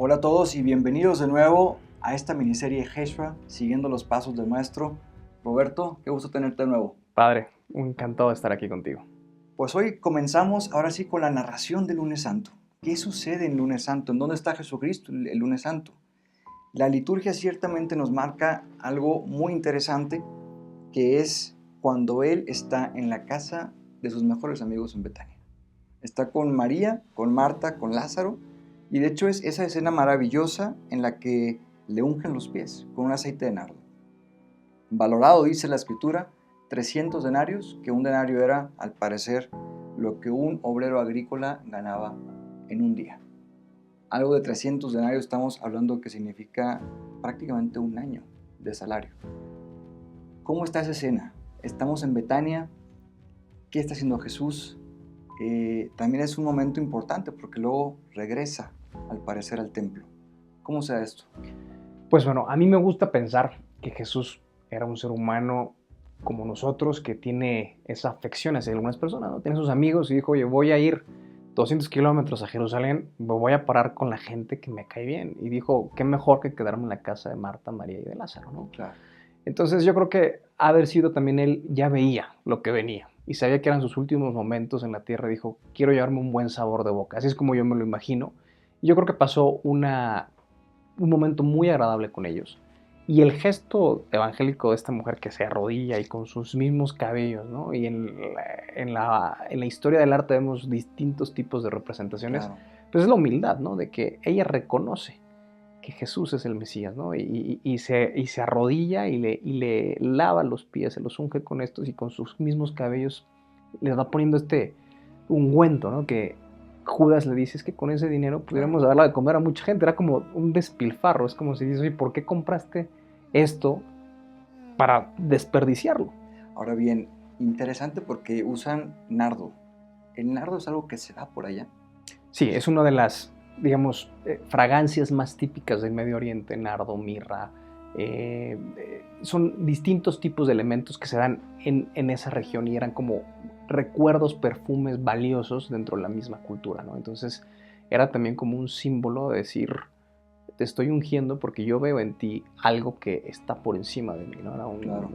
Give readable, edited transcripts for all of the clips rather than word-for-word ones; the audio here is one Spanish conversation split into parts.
Hola a todos y bienvenidos de nuevo a esta miniserie Heshra, siguiendo los pasos del maestro. Roberto, qué gusto tenerte de nuevo. Padre, encantado de estar aquí contigo. Pues hoy comenzamos ahora sí con la narración del lunes santo. ¿Qué sucede en el lunes santo? ¿En dónde está Jesucristo el lunes santo? La liturgia ciertamente nos marca algo muy interesante, que es cuando Él está en la casa de sus mejores amigos en Betania. Está con María, con Marta, con Lázaro, y de hecho es esa escena maravillosa en la que le ungen los pies con un aceite de nardo. Valorado, dice la escritura, 300 denarios, que un denario era, al parecer, lo que un obrero agrícola ganaba en un día. Algo de 300 denarios estamos hablando que significa prácticamente un año de salario. ¿Cómo está esa escena? Estamos en Betania. ¿Qué está haciendo Jesús? También es un momento importante porque luego regresa, al parecer, al templo. ¿Cómo se da esto? Pues bueno, a mí me gusta pensar que Jesús era un ser humano como nosotros que tiene esa afección hacia algunas personas, ¿no? Tiene sus amigos y dijo, oye, voy a ir 200 kilómetros a Jerusalén, me voy a parar con la gente que me cae bien. Y dijo, qué mejor que quedarme en la casa de Marta, María y de Lázaro, ¿no? Claro. Entonces yo creo que haber sido también él, ya veía lo que venía y sabía que eran sus últimos momentos en la tierra. Dijo, quiero llevarme un buen sabor de boca. Así es como yo me lo imagino. Y yo creo que pasó un momento muy agradable con ellos. Y el gesto evangélico de esta mujer que se arrodilla y con sus mismos cabellos, ¿no? Y en la historia del arte vemos distintos tipos de representaciones. Claro. Pues es la humildad, ¿no? De que ella reconoce que Jesús es el Mesías, ¿no? Y se arrodilla y le lava los pies, se los unge con estos y con sus mismos cabellos les va poniendo este ungüento, ¿no? Que Judas le dice, es que con ese dinero pudiéramos darle de comer a mucha gente. Era como un despilfarro, es como si dices, oye, ¿por qué compraste esto para desperdiciarlo? Ahora bien, interesante porque usan nardo. ¿El nardo es algo que se da por allá? Sí, es una de las, digamos, fragancias más típicas del Medio Oriente, nardo, mirra. Son distintos tipos de elementos que se dan en esa región y eran como recuerdos, perfumes valiosos dentro de la misma cultura, ¿no? Entonces era también como un símbolo de decir, te estoy ungiendo porque yo veo en ti algo que está por encima de mí, ¿no? Era Claro.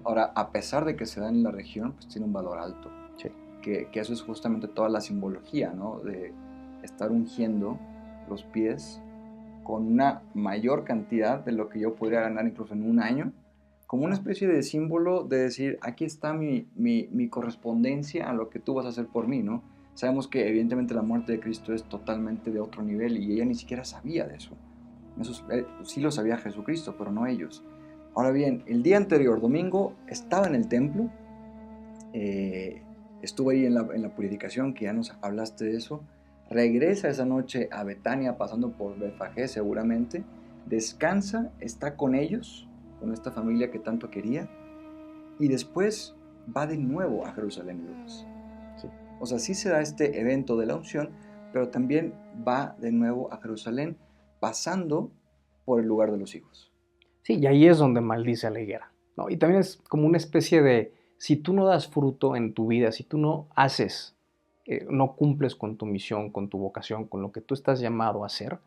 Ahora, a pesar de que se da en la región, pues tiene un valor alto. Sí. Que eso es justamente toda la simbología, ¿no? De estar ungiendo los pies con una mayor cantidad de lo que yo podría ganar incluso en un año, como una especie de símbolo de decir, aquí está mi correspondencia a lo que tú vas a hacer por mí, ¿no? Sabemos que evidentemente la muerte de Cristo es totalmente de otro nivel y ella ni siquiera sabía de eso. Eso sí lo sabía Jesucristo, pero no ellos. Ahora bien, el día anterior, domingo, estaba en el templo, estuvo ahí en la purificación, que ya nos hablaste de eso. Regresa esa noche a Betania, pasando por Betfagé seguramente. Descansa, está con ellos, con esta familia que tanto quería. Y después va de nuevo a Jerusalén, Lucas. Sí. O sea, sí se da este evento de la unción, pero también va de nuevo a Jerusalén, pasando por el lugar de los higos. Sí, y ahí es donde maldice a la higuera, ¿no? Y también es como una especie de, si tú no das fruto en tu vida, si tú no haces, no cumples con tu misión, con tu vocación, con lo que tú estás llamado a hacer,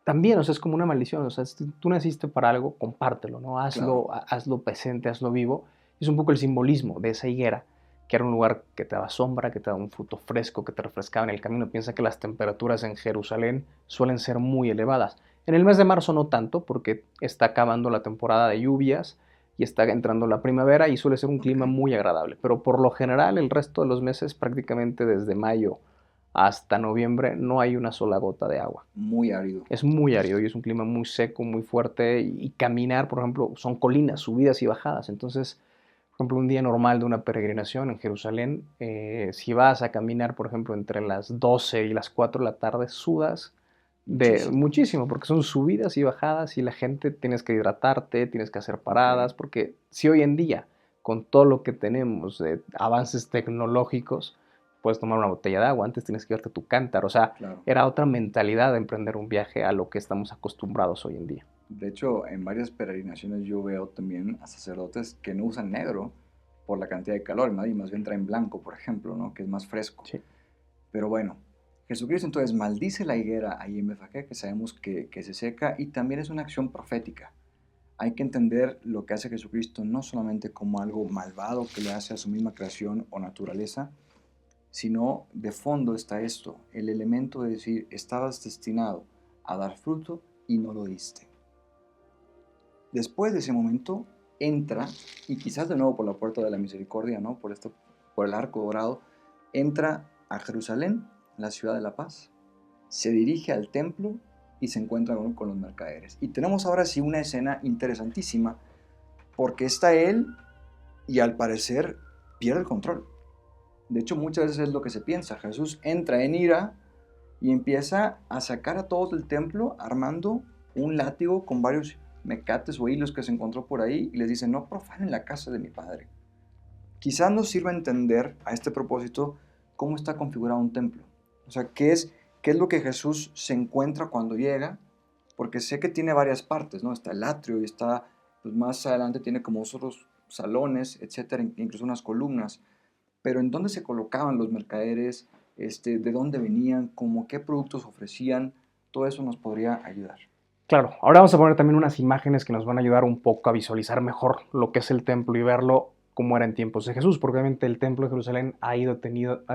también, o sea, es como una maldición, o sea, si tú naciste para algo, compártelo, ¿no? Claro. Hazlo presente, hazlo vivo. Es un poco el simbolismo de esa higuera, que era un lugar que te daba sombra, que te daba un fruto fresco, que te refrescaba en el camino. Piensa que las temperaturas en Jerusalén suelen ser muy elevadas. En el mes de marzo no tanto, porque está acabando la temporada de lluvias y está entrando la primavera y suele ser un clima Ok. muy agradable. Pero por lo general, el resto de los meses, prácticamente desde mayo hasta noviembre, no hay una sola gota de agua. Muy árido. Es muy árido y es un clima muy seco, muy fuerte y caminar, por ejemplo, son colinas, subidas y bajadas. Entonces, por ejemplo, un día normal de una peregrinación en Jerusalén, si vas a caminar, por ejemplo, entre las 12 y las 4 de la tarde, sudas de Muchísimo. muchísimo, porque son subidas y bajadas y la gente tienes que hidratarte, tienes que hacer paradas, Ok. porque si hoy en día, con todo lo que tenemos de avances tecnológicos, puedes tomar una botella de agua, antes tienes que llevarte tu cántaro, o sea, Claro. era otra mentalidad de emprender un viaje a lo que estamos acostumbrados hoy en día. De hecho, en varias peregrinaciones yo veo también a sacerdotes que no usan negro por la cantidad de calor, ¿no? Y más bien traen blanco, por ejemplo, ¿no? Que es más fresco. Sí. Pero bueno, Jesucristo entonces maldice la higuera ahí en Betfagé, que sabemos que se seca, y también es una acción profética. Hay que entender lo que hace Jesucristo no solamente como algo malvado que le hace a su misma creación o naturaleza, sino de fondo está esto, el elemento de decir, estabas destinado a dar fruto y no lo diste. Después de ese momento, entra, y quizás de nuevo por la puerta de la misericordia, ¿no? Por el arco dorado, entra a Jerusalén, la ciudad de la paz, se dirige al templo y se encuentra con los mercaderes. Y tenemos ahora sí una escena interesantísima, porque está él y al parecer pierde el control. De hecho, muchas veces es lo que se piensa. Jesús entra en ira y empieza a sacar a todos del templo armando un látigo con varios mecates o hilos que se encontró por ahí y les dice, no profanen la casa de mi padre. Quizás nos sirva entender a este propósito cómo está configurado un templo. O sea, qué es lo que Jesús se encuentra cuando llega, porque sé que tiene varias partes, ¿no? Está el atrio y está, pues más adelante tiene como otros salones, etcétera, incluso unas columnas. Pero ¿en dónde se colocaban los mercaderes? ¿De dónde venían? ¿Cómo qué productos ofrecían? Todo eso nos podría ayudar. Claro, ahora vamos a poner también unas imágenes que nos van a ayudar un poco a visualizar mejor lo que es el templo y verlo como era en tiempos de Jesús, porque obviamente el templo de Jerusalén ha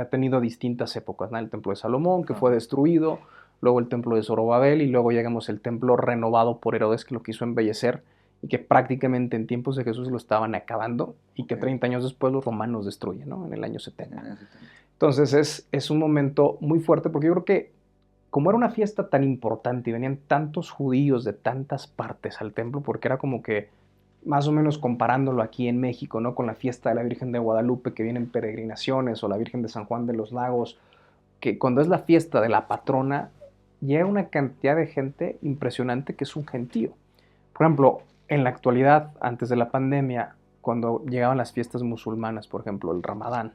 tenido distintas épocas, ¿no? El templo de Salomón, que fue destruido, luego el templo de Zorobabel y luego llegamos al templo renovado por Herodes, que lo quiso embellecer y que prácticamente en tiempos de Jesús lo estaban acabando y que 30 años después los romanos destruyen, ¿no? En el año 70. Entonces es un momento muy fuerte porque yo creo que como era una fiesta tan importante y venían tantos judíos de tantas partes al templo, porque era como que, más o menos comparándolo aquí en México, ¿no? Con la fiesta de la Virgen de Guadalupe, que vienen peregrinaciones, o la Virgen de San Juan de los Lagos, que cuando es la fiesta de la patrona, llega una cantidad de gente impresionante que es un gentío. Por ejemplo, en la actualidad, antes de la pandemia, cuando llegaban las fiestas musulmanas, por ejemplo, el Ramadán,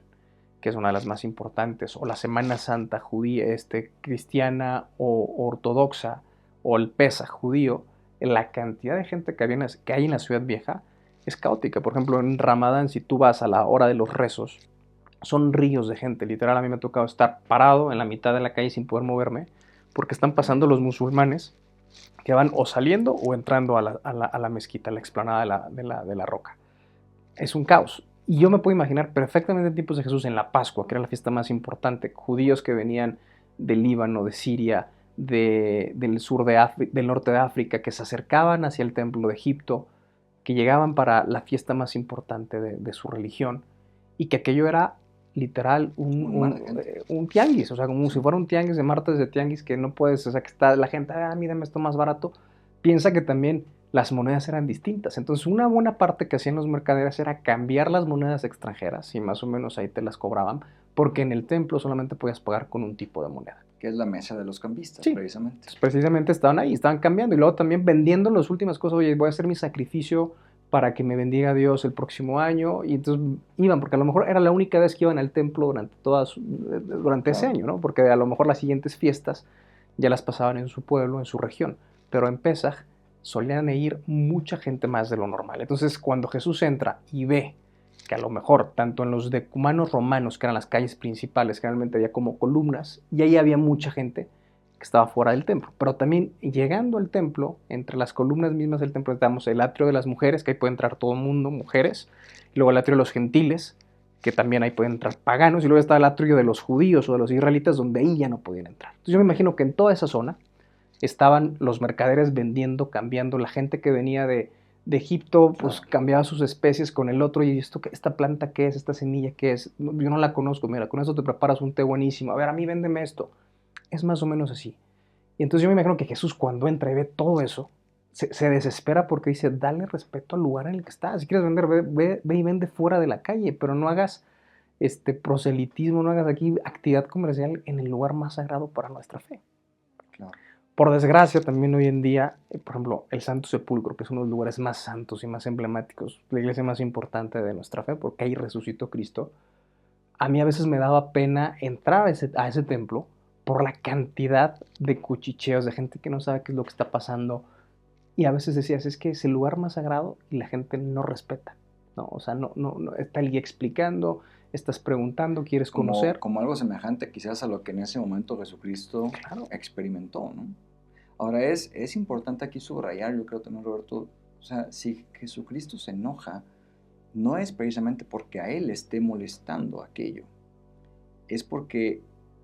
que es una de las más importantes, o la Semana Santa judía, cristiana o ortodoxa, o el Pesaj judío, la cantidad de gente que hay en la ciudad vieja es caótica. Por ejemplo, en Ramadán, si tú vas a la hora de los rezos, son ríos de gente. Literal, a mí me ha tocado estar parado en la mitad de la calle sin poder moverme, porque están pasando los musulmanes que van o saliendo o entrando a la mezquita, a la explanada de la roca. Es un caos. Y yo me puedo imaginar perfectamente en tiempos de Jesús, en la Pascua, que era la fiesta más importante, judíos que venían del Líbano, de Siria, del sur del norte de África, que se acercaban hacia el templo de Egipto, que llegaban para la fiesta más importante de su religión, y que aquello era literal un tianguis, o sea, como si fuera un tianguis de martes de tianguis que no puedes, o sea, que está la gente, mírame esto más barato, piensa que también las monedas eran distintas. Entonces, una buena parte que hacían los mercaderes era cambiar las monedas extranjeras, y más o menos ahí te las cobraban, porque en el templo solamente podías pagar con un tipo de moneda. Que es la mesa de los cambistas, sí, precisamente. Entonces, precisamente estaban ahí, estaban cambiando, y luego también vendiendo las últimas cosas. Oye, voy a hacer mi sacrificio para que me bendiga Dios el próximo año, y entonces iban, porque a lo mejor era la única vez que iban al templo durante ese año, ¿no? Porque a lo mejor las siguientes fiestas ya las pasaban en su pueblo, en su región, pero en Pesaj solían ir mucha gente más de lo normal. Entonces, cuando Jesús entra y ve que a lo mejor, tanto en los decumanos romanos, que eran las calles principales, generalmente había como columnas, y ahí había mucha gente que estaba fuera del templo. Pero también llegando al templo, entre las columnas mismas del templo, estamos el atrio de las mujeres, que ahí puede entrar todo el mundo, mujeres, y luego el atrio de los gentiles, que también ahí pueden entrar paganos, y luego está el atrio de los judíos o de los israelitas, donde ahí ya no podían entrar. Entonces yo me imagino que en toda esa zona estaban los mercaderes vendiendo, cambiando, la gente que venía de Egipto, pues cambiaba sus especies con el otro, y esta planta qué es, esta semilla qué es, yo no la conozco, mira, con eso te preparas un té buenísimo, a ver, a mí véndeme esto. Es más o menos así. Y entonces yo me imagino que Jesús, cuando entra y ve todo eso, se desespera porque dice, dale respeto al lugar en el que estás. Si quieres vender, ve y vende fuera de la calle, pero no hagas proselitismo, no hagas aquí actividad comercial en el lugar más sagrado para nuestra fe. Claro. Por desgracia, también hoy en día, por ejemplo, el Santo Sepulcro, que es uno de los lugares más santos y más emblemáticos, la iglesia más importante de nuestra fe, porque ahí resucitó Cristo, a mí a veces me daba pena entrar a ese templo por la cantidad de cuchicheos, de gente que no sabe qué es lo que está pasando. Y a veces decías, es que es el lugar más sagrado y la gente no respeta. ¿no? O sea, no está el guía explicando, estás preguntando, quieres conocer. Como algo semejante quizás a lo que en ese momento Jesucristo Claro. experimentó, ¿no? Ahora es importante aquí subrayar, yo creo también, Roberto, o sea, si Jesucristo se enoja, no es precisamente porque a Él le esté molestando aquello, es porque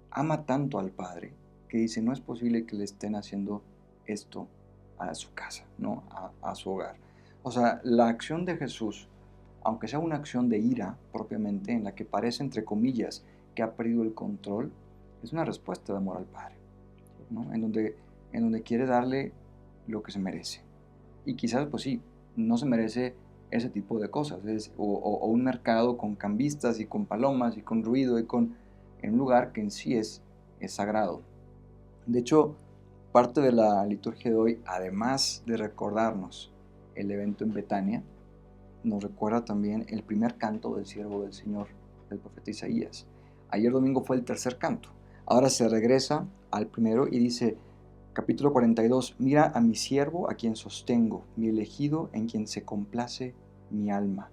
ama tanto al Padre que dice, no es posible que le estén haciendo esto a su casa, ¿no? A su hogar. O sea, la acción de Jesús, aunque sea una acción de ira propiamente, en la que parece, entre comillas, que ha perdido el control, es una respuesta de amor al Padre, ¿no? En donde quiere darle lo que se merece. Y quizás, pues sí, no se merece ese tipo de cosas, o un mercado con cambistas y con palomas y con ruido en un lugar que en sí es sagrado. De hecho, parte de la liturgia de hoy, además de recordarnos el evento en Betania, nos recuerda también el primer canto del siervo del Señor, del profeta Isaías. Ayer domingo fue el tercer canto. Ahora se regresa al primero y dice, capítulo 42, mira a mi siervo a quien sostengo, mi elegido en quien se complace mi alma.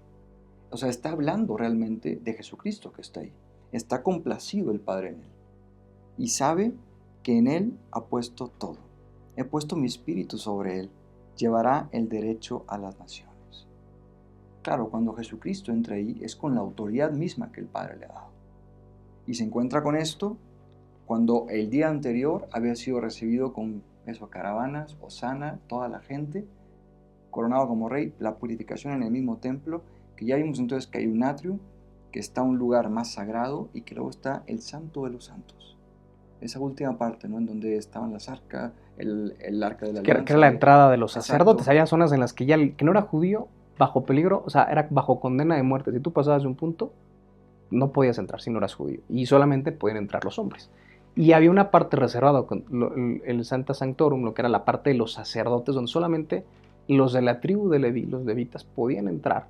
O sea, está hablando realmente de Jesucristo que está ahí. Está complacido el Padre en él. Y sabe que en él ha puesto todo. He puesto mi espíritu sobre él. Llevará el derecho a las naciones. Claro, cuando Jesucristo entra ahí es con la autoridad misma que el Padre le ha dado. Y se encuentra con esto cuando el día anterior había sido recibido con eso, caravanas, hosana, toda la gente, coronado como rey, la purificación en el mismo templo, que ya vimos entonces que hay un atrio, que está un lugar más sagrado y que luego está el santo de los santos. Esa última parte, ¿no? En donde estaban las arcas, el arca de la Que alianza. era la entrada de los sacerdotes. Exacto. Había zonas en las que ya el que no era judío, bajo peligro, o sea, era bajo condena de muerte. Si tú pasabas de un punto, no podías entrar si no eras judío. Y solamente podían entrar los hombres. Y había una parte reservada, el Santa Sanctorum, lo que era la parte de los sacerdotes, donde solamente los de la tribu de Leví, los levitas, podían entrar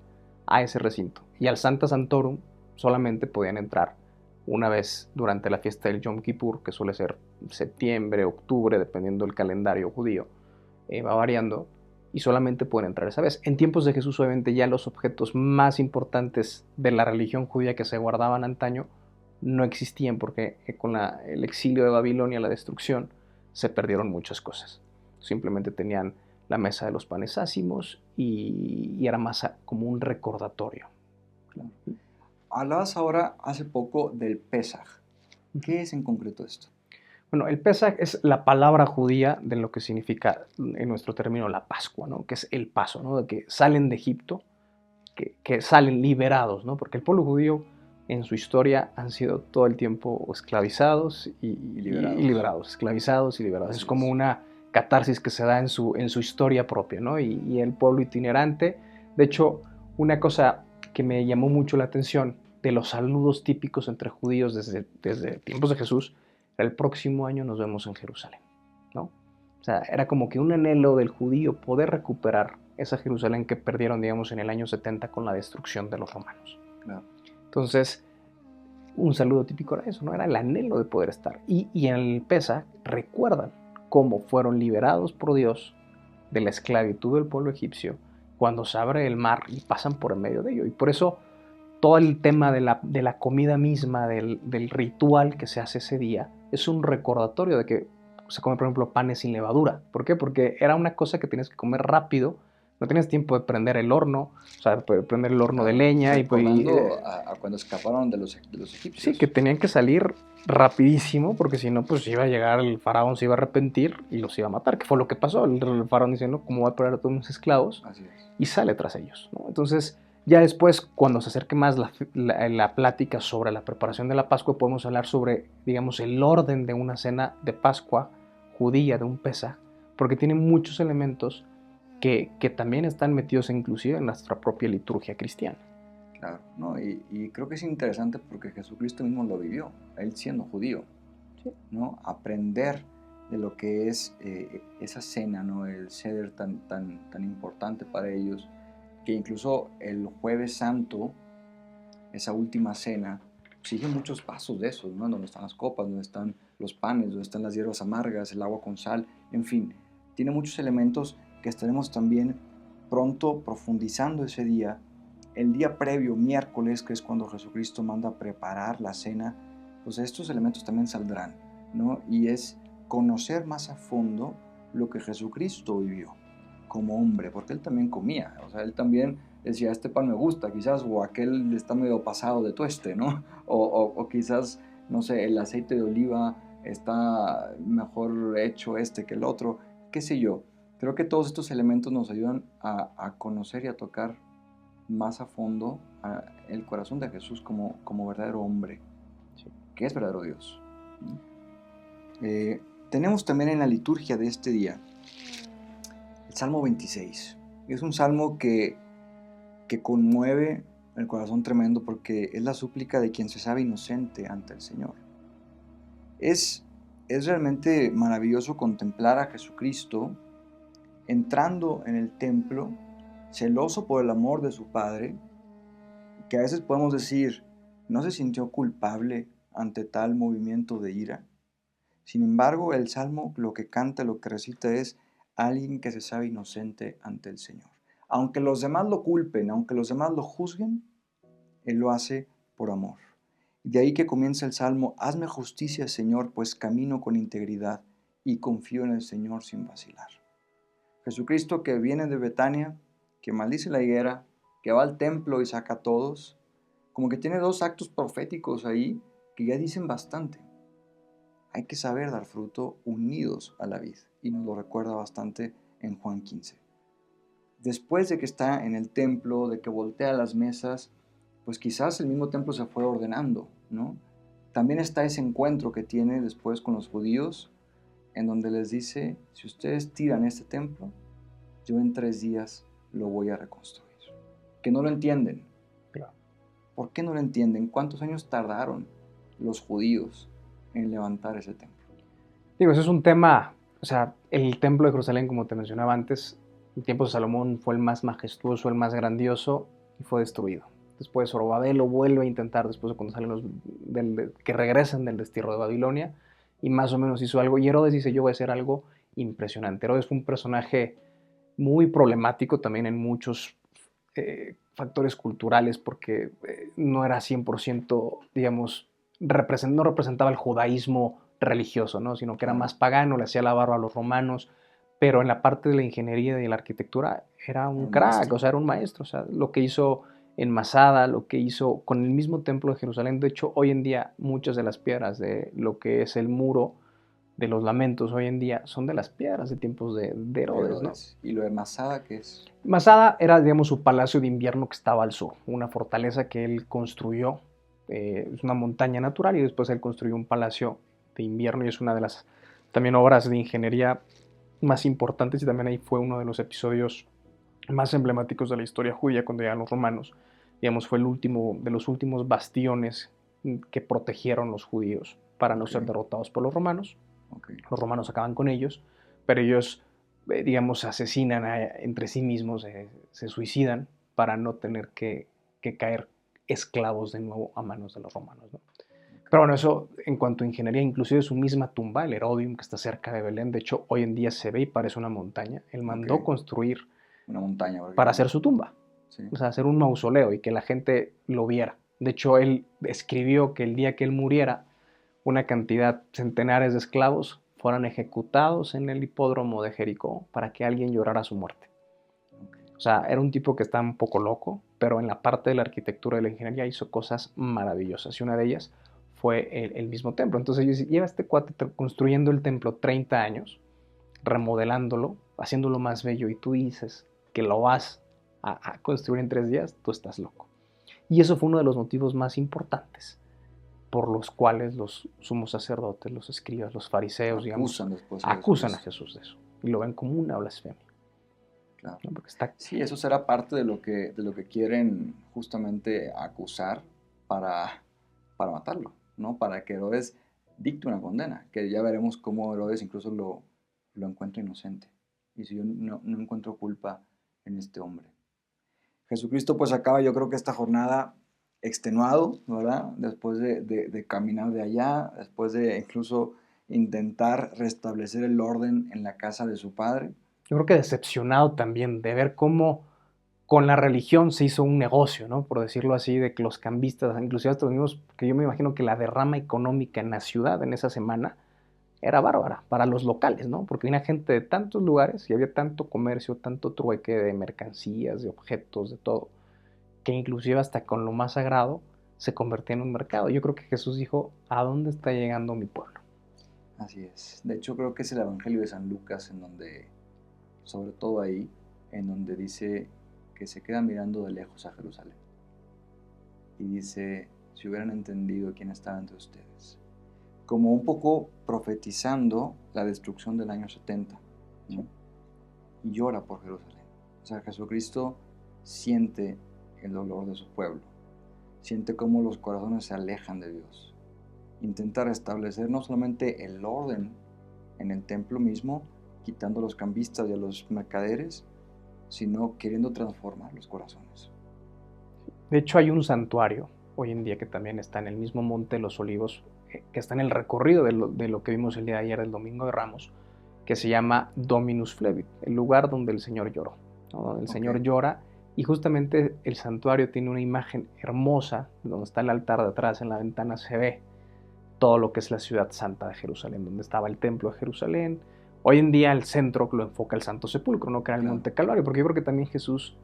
a ese recinto. Y al Santa Sanctorum solamente podían entrar una vez durante la fiesta del Yom Kippur, que suele ser septiembre, octubre, dependiendo del calendario judío, va variando, y solamente pueden entrar esa vez. En tiempos de Jesús, obviamente, ya los objetos más importantes de la religión judía que se guardaban antaño no existían, porque con el exilio de Babilonia, la destrucción, se perdieron muchas cosas. Simplemente tenían la mesa de los panes ácimos y era más como un recordatorio. Claro. Hablabas ahora hace poco del Pesaj. ¿Qué es en concreto esto? Bueno, el Pesaj es la palabra judía de lo que significa en nuestro término la Pascua, ¿no? Que es el paso, ¿no? De que salen de Egipto, que salen liberados, ¿no? Porque el pueblo judío en su historia han sido todo el tiempo esclavizados y liberados, esclavizados y liberados. Así es como es. una catarsis que se da en su historia propia, ¿no? Y el pueblo itinerante, de hecho, una cosa que me llamó mucho la atención de los saludos típicos entre judíos desde tiempos de Jesús, el próximo año nos vemos en Jerusalén, ¿no? O sea, era como que un anhelo del judío poder recuperar esa Jerusalén que perdieron, digamos, en el año 70 con la destrucción de los romanos. Claro. Entonces, un saludo típico era eso, ¿no? Era el anhelo de poder estar. Y en el Pesaj recuerdan cómo fueron liberados por Dios de la esclavitud del pueblo egipcio cuando se abre el mar y pasan por en medio de ello. Y por eso todo el tema de la comida misma, del ritual que se hace ese día, es un recordatorio de que se come, por ejemplo, panes sin levadura. ¿Por qué? Porque era una cosa que tenías que comer rápido, no tenías tiempo de prender el horno, o sea, prender el horno de leña. Recordando a cuando escaparon de los egipcios. Sí, que tenían que salir rapidísimo, porque si no, pues iba a llegar el faraón, se iba a arrepentir y los iba a matar, que fue lo que pasó. El faraón dice, no, ¿cómo voy a poner a todos mis esclavos? Así es. Y sale tras ellos, ¿no? Entonces, ya después, cuando se acerque más la plática sobre la preparación de la Pascua, podemos hablar sobre, digamos, el orden de una cena de Pascua judía, de un Pesaj, porque tiene muchos elementos que también están metidos inclusive en nuestra propia liturgia cristiana. Claro, ¿no? Y creo que es interesante porque Jesucristo mismo lo vivió, él siendo judío, Sí. ¿no? Aprender de lo que es esa cena, ¿no? El Seder tan importante para ellos, que incluso el Jueves Santo, esa última cena, sigue muchos pasos de esos, ¿no? Donde están las copas, donde están los panes, donde están las hierbas amargas, el agua con sal, en fin, tiene muchos elementos que estaremos también pronto profundizando ese día el día previo, miércoles, que es cuando Jesucristo manda a preparar la cena, pues estos elementos también saldrán, ¿no? Y es conocer más a fondo lo que Jesucristo vivió como hombre, porque él también comía, o sea, él también decía, este pan me gusta, quizás, o aquel está medio pasado de tueste, ¿no? O quizás, no sé, el aceite de oliva está mejor hecho este que el otro, qué sé yo. Creo que todos estos elementos nos ayudan a conocer y a tocar más a fondo el corazón de Jesús como verdadero hombre, que es verdadero Dios. Tenemos también en la liturgia de este día el Salmo 26. Es un salmo que conmueve el corazón tremendo porque es la súplica de quien se sabe inocente ante el Señor. Es realmente maravilloso contemplar a Jesucristo entrando en el templo, celoso por el amor de su Padre, que a veces podemos decir, no se sintió culpable ante tal movimiento de ira. Sin embargo, el Salmo lo que canta, lo que recita es alguien que se sabe inocente ante el Señor. Aunque los demás lo culpen, aunque los demás lo juzguen, Él lo hace por amor. De ahí que comienza el Salmo, hazme justicia, Señor, pues camino con integridad y confío en el Señor sin vacilar. Jesucristo que viene de Betania, que maldice la higuera, que va al templo y saca a todos, como que tiene dos actos proféticos ahí que ya dicen bastante. Hay que saber dar fruto unidos a la vid, y nos lo recuerda bastante en Juan 15. Después de que está en el templo, de que voltea las mesas, pues quizás el mismo templo se fue ordenando, ¿no? También está ese encuentro que tiene después con los judíos, en donde les dice, si ustedes tiran este templo, yo en 3 días lo voy a reconstruir. Que no lo entienden. Claro. ¿Por qué no lo entienden? ¿Cuántos años tardaron los judíos en levantar ese templo? Digo, eso es un tema, o sea, el templo de Jerusalén, como te mencionaba antes, en tiempos de Salomón fue el más majestuoso, el más grandioso, y fue destruido. Después Zorobabel lo vuelve a intentar, después de cuando salen los que regresan del destierro de Babilonia, y más o menos hizo algo, y Herodes dice, yo voy a hacer algo impresionante. Herodes fue un personaje muy problemático también en muchos factores culturales, porque no era 100%, digamos, no representaba el judaísmo religioso, ¿no? Sino que era más pagano, le hacía la barba a los romanos, pero en la parte de la ingeniería y de la arquitectura era un crack, maestro. O sea, era un maestro. O sea, lo que hizo en Masada, lo que hizo con el mismo templo de Jerusalén. De hecho, hoy en día muchas de las piedras de lo que es el muro de los lamentos hoy en día son de las piedras de tiempos de Herodes, ¿no? ¿Y lo de Masada qué es? Masada era, digamos, su palacio de invierno que estaba al sur, una fortaleza que él construyó, es una montaña natural, y después él construyó un palacio de invierno, y es una de las también obras de ingeniería más importantes, y también ahí fue uno de los episodios más emblemáticos de la historia judía cuando llegan los romanos. Digamos, fue el último de los últimos bastiones que protegieron los judíos para no ser derrotados por los romanos. Los romanos acaban con ellos, pero ellos, digamos, se asesinan entre sí mismos, se suicidan para no tener que caer esclavos de nuevo a manos de los romanos, ¿no? Pero bueno, eso en cuanto a ingeniería, inclusive su misma tumba, el Herodium, que está cerca de Belén, de hecho hoy en día se ve y parece una montaña. Él mandó construir una montaña para hacer su tumba, sí. O sea, hacer un mausoleo y que la gente lo viera. De hecho, él escribió que el día que él muriera, una cantidad, centenares de esclavos fueran ejecutados en el hipódromo de Jericó para que alguien llorara su muerte. O sea, era un tipo que estaba un poco loco, pero en la parte de la arquitectura y la ingeniería hizo cosas maravillosas, y una de ellas fue el mismo templo. Entonces yo decía, lleva este cuate construyendo el templo 30 años, remodelándolo, haciéndolo más bello, y tú dices que lo vas a construir en 3 días, tú estás loco. Y eso fue uno de los motivos más importantes por los cuales los sumos sacerdotes, los escribas, los fariseos, acusan a Jesús de eso, y lo ven como una blasfemia. Claro. ¿No? Porque sí, eso será parte de lo que quieren justamente acusar para matarlo, ¿no? Para que Herodes dicte una condena, que ya veremos cómo Herodes incluso lo encuentra inocente. Y si yo no encuentro culpa en este hombre. Jesucristo pues acaba, yo creo que esta jornada extenuado, ¿verdad? Después de caminar de allá, después de incluso intentar restablecer el orden en la casa de su padre. Yo creo que decepcionado también de ver cómo con la religión se hizo un negocio, ¿no? Por decirlo así, de que los cambistas, inclusive hasta los mismos, que yo me imagino que la derrama económica en la ciudad en esa semana era bárbara para los locales, ¿no? Porque venía gente de tantos lugares y había tanto comercio, tanto trueque de mercancías, de objetos, de todo, que inclusive hasta con lo más sagrado se convertía en un mercado. Yo creo que Jesús dijo, ¿a dónde está llegando mi pueblo? Así es. De hecho, creo que es el Evangelio de San Lucas en donde, sobre todo ahí, en donde dice que se queda mirando de lejos a Jerusalén. Y dice, si hubieran entendido quién estaba entre ustedes. Como un poco profetizando la destrucción del año 70, ¿no? Y llora por Jerusalén. O sea, Jesucristo siente el dolor de su pueblo. Siente cómo los corazones se alejan de Dios. Intenta restablecer no solamente el orden en el templo mismo, quitando a los cambistas y a los mercaderes, sino queriendo transformar los corazones. De hecho, hay un santuario hoy en día que también está en el mismo Monte de los Olivos, que está en el recorrido de lo que vimos el día de ayer, el Domingo de Ramos, que se llama Dominus Flevit, el lugar donde el Señor lloró, ¿no? Donde el Señor llora, y justamente el santuario tiene una imagen hermosa, donde está el altar de atrás, en la ventana se ve todo lo que es la ciudad santa de Jerusalén, donde estaba el templo de Jerusalén. Hoy en día el centro lo enfoca el Santo Sepulcro, no que era el Monte Calvario, porque yo creo que también Jesús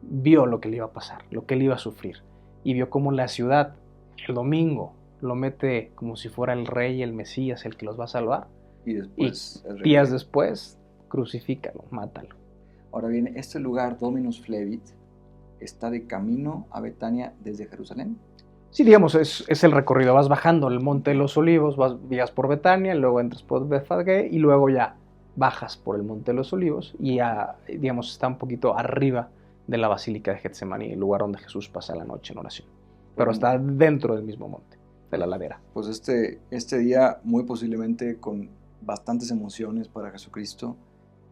vio lo que le iba a pasar, lo que él iba a sufrir, y vio cómo la ciudad, el domingo, lo mete como si fuera el rey, el Mesías, el que los va a salvar, y después días después, crucifícalo, mátalo. Ahora bien, este lugar, Dominus Flevit, está de camino a Betania desde Jerusalén. Sí, digamos, es el recorrido, vas bajando el Monte de los Olivos, llegas por Betania, luego entras por Betfagé y luego ya bajas por el Monte de los Olivos y ya, digamos, está un poquito arriba de la Basílica de Getsemaní, el lugar donde Jesús pasa la noche en oración. Pero está dentro del mismo monte, de la ladera. Pues este día muy posiblemente con bastantes emociones para Jesucristo,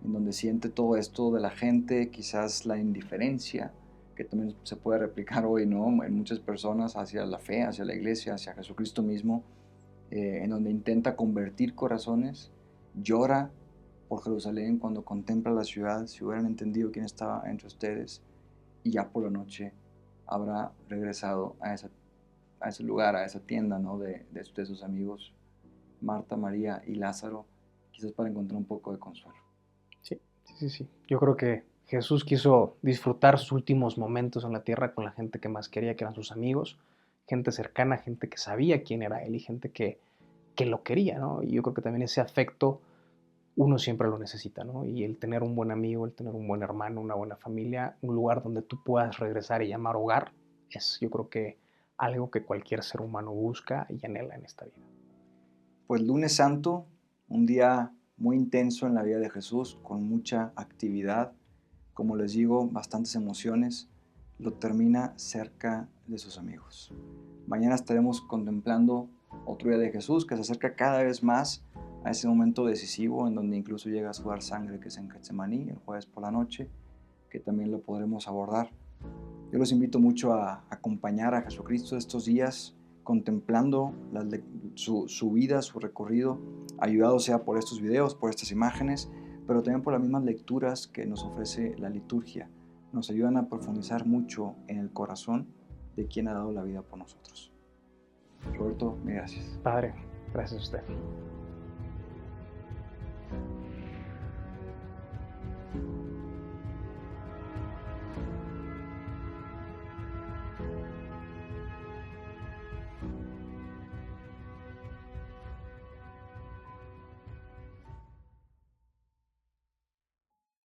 en donde siente todo esto de la gente, quizás la indiferencia, que también se puede replicar hoy, ¿no? En muchas personas hacia la fe, hacia la iglesia, hacia Jesucristo mismo, en donde intenta convertir corazones, llora por Jerusalén cuando contempla la ciudad, si hubieran entendido quién estaba entre ustedes, y ya por la noche habrá regresado a ese lugar, a esa tienda, ¿no? de sus amigos, Marta, María y Lázaro, quizás para encontrar un poco de consuelo. Sí. Yo creo que Jesús quiso disfrutar sus últimos momentos en la tierra con la gente que más quería, que eran sus amigos, gente cercana, gente que sabía quién era él y gente que lo quería, ¿no? Y yo creo que también ese afecto uno siempre lo necesita, ¿no? Y el tener un buen amigo, el tener un buen hermano, una buena familia, un lugar donde tú puedas regresar y llamar hogar, es yo creo que algo que cualquier ser humano busca y anhela en esta vida. Pues lunes santo, un día muy intenso en la vida de Jesús, con mucha actividad, como les digo, bastantes emociones, lo termina cerca de sus amigos. Mañana estaremos contemplando otro día de Jesús que se acerca cada vez más a ese momento decisivo en donde incluso llega a sudar sangre, que es en Getsemaní, el jueves por la noche, que también lo podremos abordar. Yo los invito mucho a acompañar a Jesucristo estos días, contemplando su vida, su recorrido, ayudado sea por estos videos, por estas imágenes, pero también por las mismas lecturas que nos ofrece la liturgia. Nos ayudan a profundizar mucho en el corazón de quien ha dado la vida por nosotros. Roberto, gracias. Padre, gracias a usted.